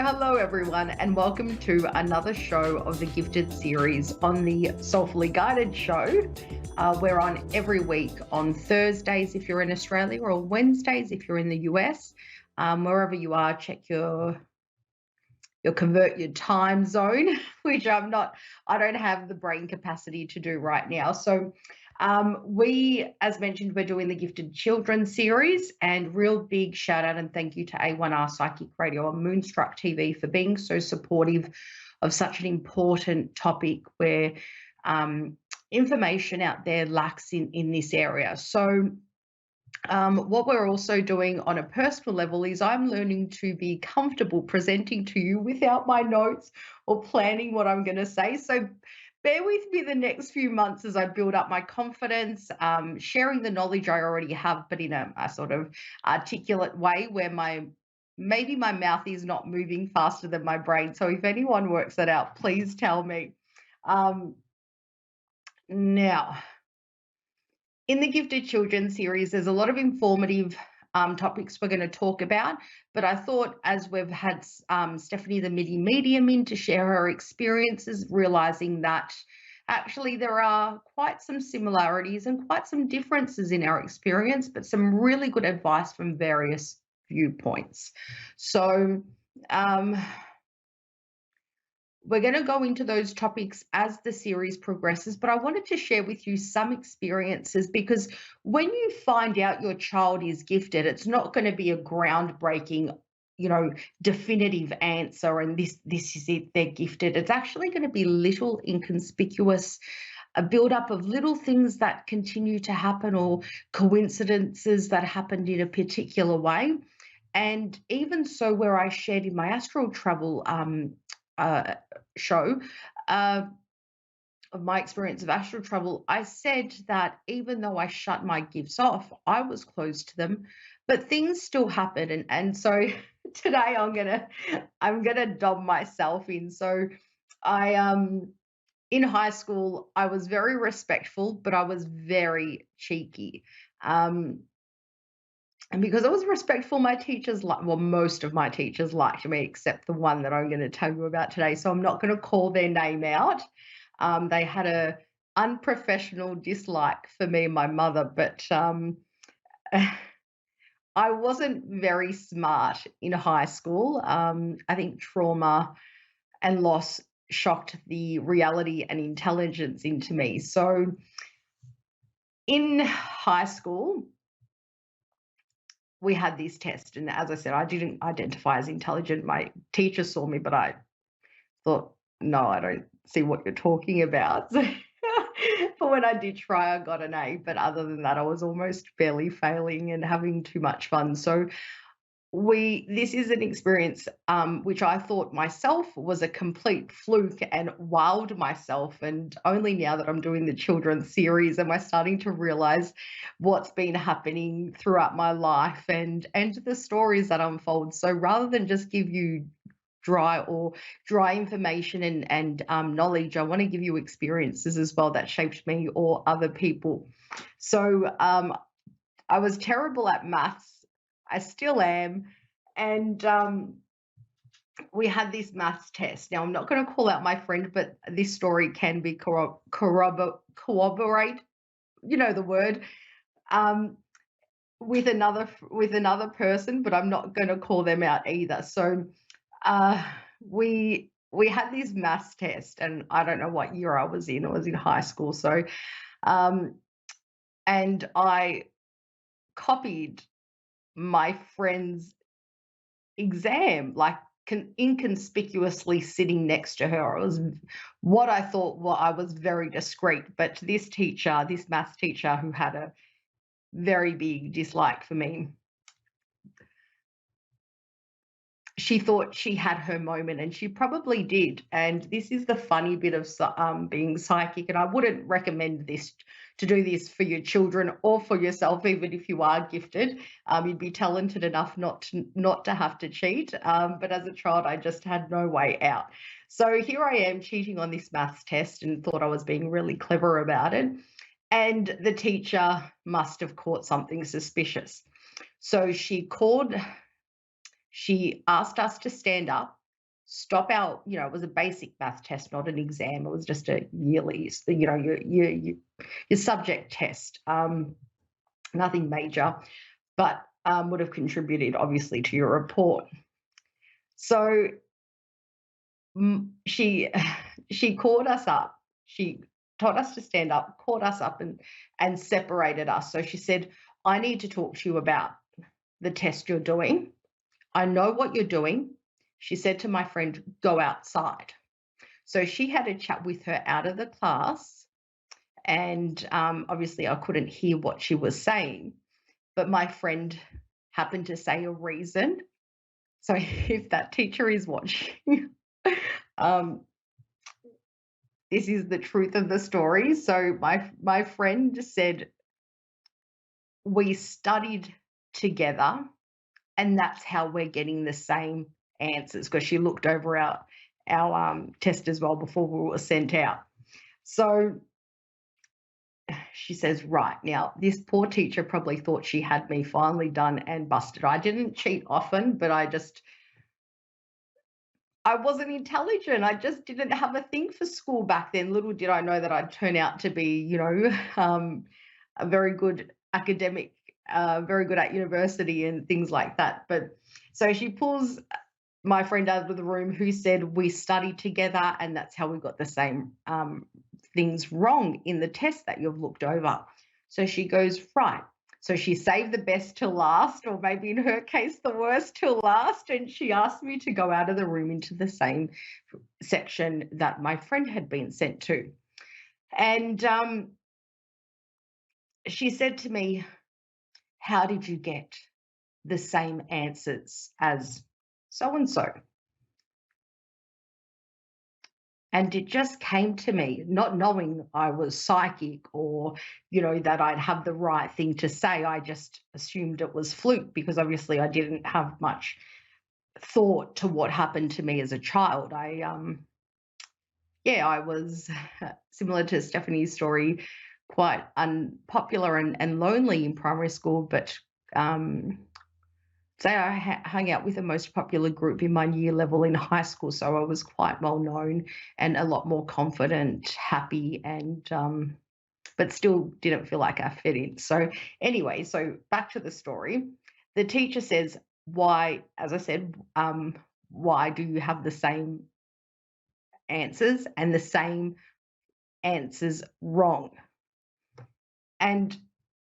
Hello everyone, and welcome to another show of the Gifted series on the Soulfully Guided show. We're on every week on Thursdays if you're in Australia, or Wednesdays if you're in the US. Wherever you are, check your convert your time zone, which I don't have the brain capacity to do right now. So as mentioned, we're doing the Gifted Children series, and real big shout out and thank you to A1R Psychic Radio and Moonstruck TV for being so supportive of such an important topic where information out there lacks in this area. So what we're also doing on a personal level is I'm learning to be comfortable presenting to you without my notes or planning what I'm going to say. So bear with me the next few months as I build up my confidence, sharing the knowledge I already have, but in a sort of articulate way where maybe my mouth is not moving faster than my brain. So if anyone works that out, please tell me. Now, in the Gifted Children series, there's a lot of informative topics we're going to talk about, but I thought as we've had Stephanie, the MIDI medium, in to share her experiences, realizing that actually there are quite some similarities and quite some differences in our experience, but some really good advice from various viewpoints. So we're going to go into those topics as the series progresses, but I wanted to share with you some experiences, because when you find out your child is gifted, it's not going to be a groundbreaking, definitive answer and this is it, they're gifted. It's actually going to be little inconspicuous, a build-up of little things that continue to happen or coincidences that happened in a particular way. And even so, where I shared in my astral travel show of my experience of astral travel, I said that even though I shut my gifts off, I was closed to them, but things still happen. And so today I'm gonna dob myself in. So I in high school I was very respectful, but I was very cheeky. And because I was respectful, my teachers, most of my teachers liked me, except the one that I'm going to tell you about today. So I'm not going to call their name out. They had a unprofessional dislike for me and my mother, but I wasn't very smart in high school. I think trauma and loss shocked the reality and intelligence into me. So in high school, we had this test, and as I said, I didn't identify as intelligent. My teacher saw me, but I thought, no, I don't see what you're talking about. So, but when I did try, I got an A. But other than that, I was almost barely failing and having too much fun. So this is an experience which I thought myself was a complete fluke and wowed myself. And only now that I'm doing the children's series am I starting to realize what's been happening throughout my life and the stories that unfold. So rather than just give you dry information and knowledge, I want to give you experiences as well that shaped me or other people. So I was terrible at maths. I still am. And we had this maths test. Now, I'm not going to call out my friend, but this story can be corroborate, the word, with another person, but I'm not going to call them out either. So we had this maths test, and I don't know what year I was in. I was in high school. So and I copied my friend's exam, like inconspicuously sitting next to her. It was what I thought, I was very discreet, but this maths teacher who had a very big dislike for me, she thought she had her moment, and she probably did. And this is the funny bit of being psychic, and I wouldn't recommend to do this for your children or for yourself, even if you are gifted. You'd be talented enough not to have to cheat. But as a child, I just had no way out. So here I am cheating on this maths test and thought I was being really clever about it. And the teacher must have caught something suspicious. So she asked us to stand up stop our, it was a basic math test, not an exam. It was just a yearly, your subject test. Nothing major, but would have contributed obviously to your report. So she called us up. She told us to stand up, called us up, and separated us. So she said, I need to talk to you about the test you're doing. I know what you're doing. She said to my friend, go outside. So she had a chat with her out of the class, and obviously I couldn't hear what she was saying, but my friend happened to say a reason. So if that teacher is watching, this is the truth of the story. So my friend said, we studied together, and that's how we're getting the same answers, because she looked over our test as well before we were sent out. So she says, right, now this poor teacher probably thought she had me finally done and busted. I didn't cheat often, but I wasn't intelligent. I just didn't have a thing for school back then. Little did I know that I'd turn out to be, a very good academic, very good at university and things like that. But so she pulls my friend out of the room, who said, we studied together, and that's how we got the same things wrong in the test that you've looked over. So she goes, right. So she saved the best till last, or maybe in her case, the worst till last. And she asked me to go out of the room into the same section that my friend had been sent to. And she said to me, how did you get the same answers as so-and-so? And it just came to me, not knowing I was psychic or, that I'd have the right thing to say. I just assumed it was fluke, because obviously I didn't have much thought to what happened to me as a child. I was similar to Stephanie's story, quite unpopular and lonely in primary school, but say I hung out with the most popular group in my year level in high school, so I was quite well known and a lot more confident, happy, and but still didn't feel like I fit in. So anyway, so back to the story. The teacher says, why, as I said, why do you have the same answers and the same answers wrong? And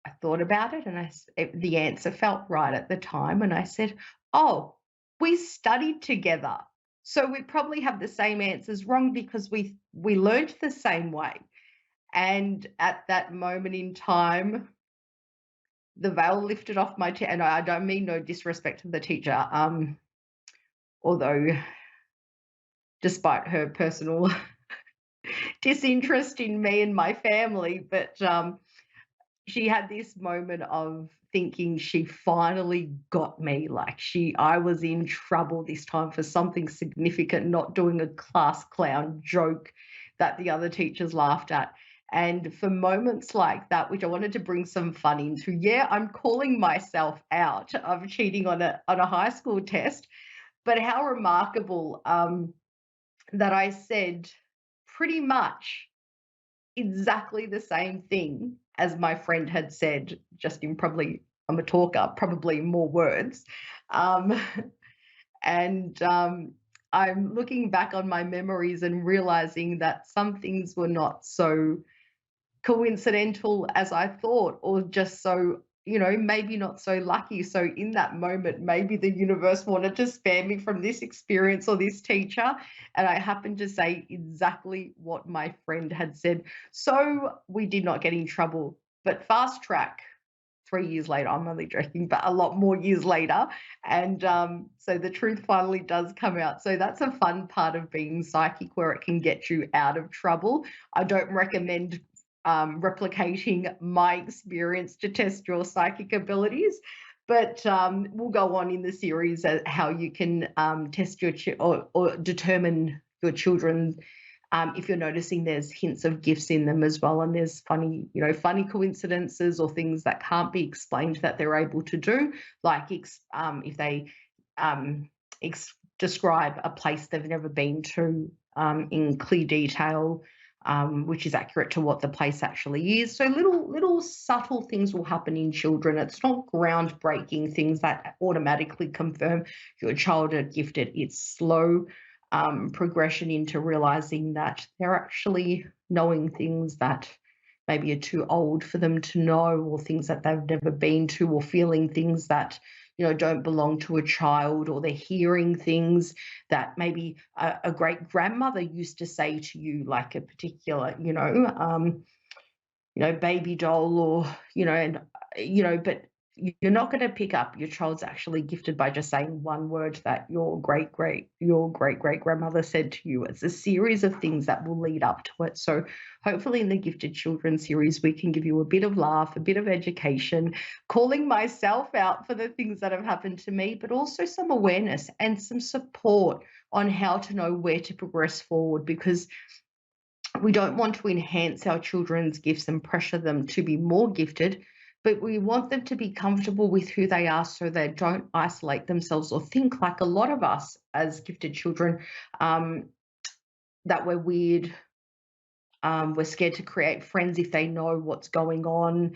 I thought about it, and the answer felt right at the time. And I said, oh, we studied together, so we probably have the same answers wrong because we learned the same way. And at that moment in time, the veil lifted off my chest. And I don't mean no disrespect to the teacher, although despite her personal disinterest in me and my family, but she had this moment of thinking she finally got me. Like I was in trouble this time for something significant, not doing a class clown joke that the other teachers laughed at. And for moments like that, which I wanted to bring some fun into, I'm calling myself out of cheating on a high school test, but how remarkable that I said pretty much exactly the same thing as my friend had said, just in probably, I'm a talker, probably more words. And I'm looking back on my memories and realizing that some things were not so coincidental as I thought, or just so, maybe not so lucky. So in that moment, maybe the universe wanted to spare me from this experience or this teacher. And I happened to say exactly what my friend had said. So we did not get in trouble. But fast track, 3 years later, I'm only joking, but a lot more years later. And so the truth finally does come out. So that's a fun part of being psychic, where it can get you out of trouble. I don't recommend replicating my experience to test your psychic abilities, but we'll go on in the series how you can test your or determine your children if you're noticing there's hints of gifts in them as well, and there's funny coincidences or things that can't be explained that they're able to do, like if they describe a place they've never been to in clear detail, which is accurate to what the place actually is. So little subtle things will happen in children. It's not groundbreaking things that automatically confirm your child are gifted. It's slow progression into realizing that they're actually knowing things that maybe are too old for them to know, or things that they've never been to, or feeling things that don't belong to a child, or they're hearing things that maybe a great grandmother used to say to you, like a particular baby doll, or but you're not going to pick up your child's actually gifted by just saying one word that your great great grandmother said to you. It's a series of things that will lead up to it. So hopefully in the Gifted Children series, we can give you a bit of laugh, a bit of education, calling myself out for the things that have happened to me, but also some awareness and some support on how to know where to progress forward, because we don't want to enhance our children's gifts and pressure them to be more gifted, but we want them to be comfortable with who they are, so they don't isolate themselves or think, like a lot of us as gifted children, that we're weird. We're scared to create friends if they know what's going on.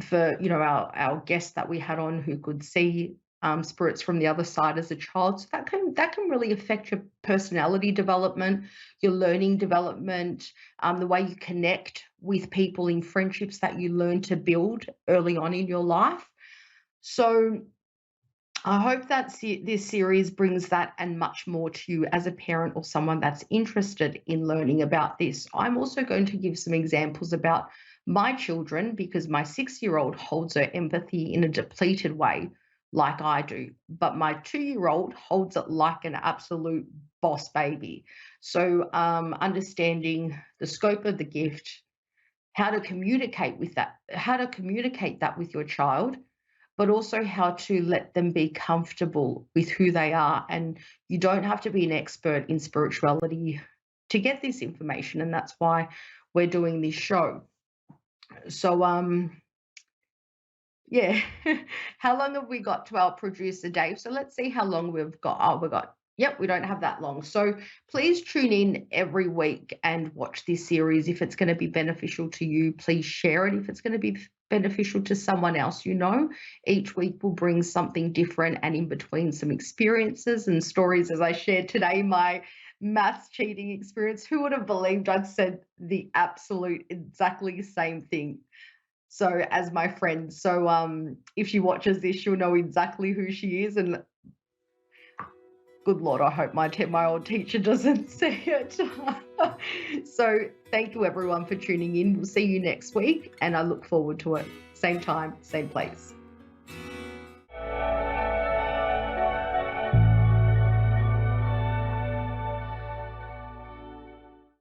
For our guest that we had on, who could see spirits from the other side as a child, so that can really affect your personality development, your learning development, the way you connect with people in friendships that you learn to build early on in your life. So I hope that this series brings that and much more to you as a parent or someone that's interested in learning about this. I'm also going to give some examples about my children, because my 6-year-old holds her empathy in a depleted way, like I do, but my 2-year-old holds it like an absolute boss baby. So understanding the scope of the gift, how to communicate that with your child, but also how to let them be comfortable with who they are. And you don't have to be an expert in spirituality to get this information, and that's why we're doing this show. So yeah. How long have we got to our producer, Dave? So let's see how long we've got. Yep, we don't have that long. So please tune in every week and watch this series. If it's going to be beneficial to you, please share it. If it's going to be beneficial to someone else, each week will bring something different, and in between some experiences and stories, as I shared today, my maths cheating experience. Who would have believed I'd said the absolute exactly same thing so as my friend? So if she watches this, she'll know exactly who she is. And good Lord, I hope my old teacher doesn't see it. So thank you everyone for tuning in. We'll see you next week, and I look forward to it. Same time, same place.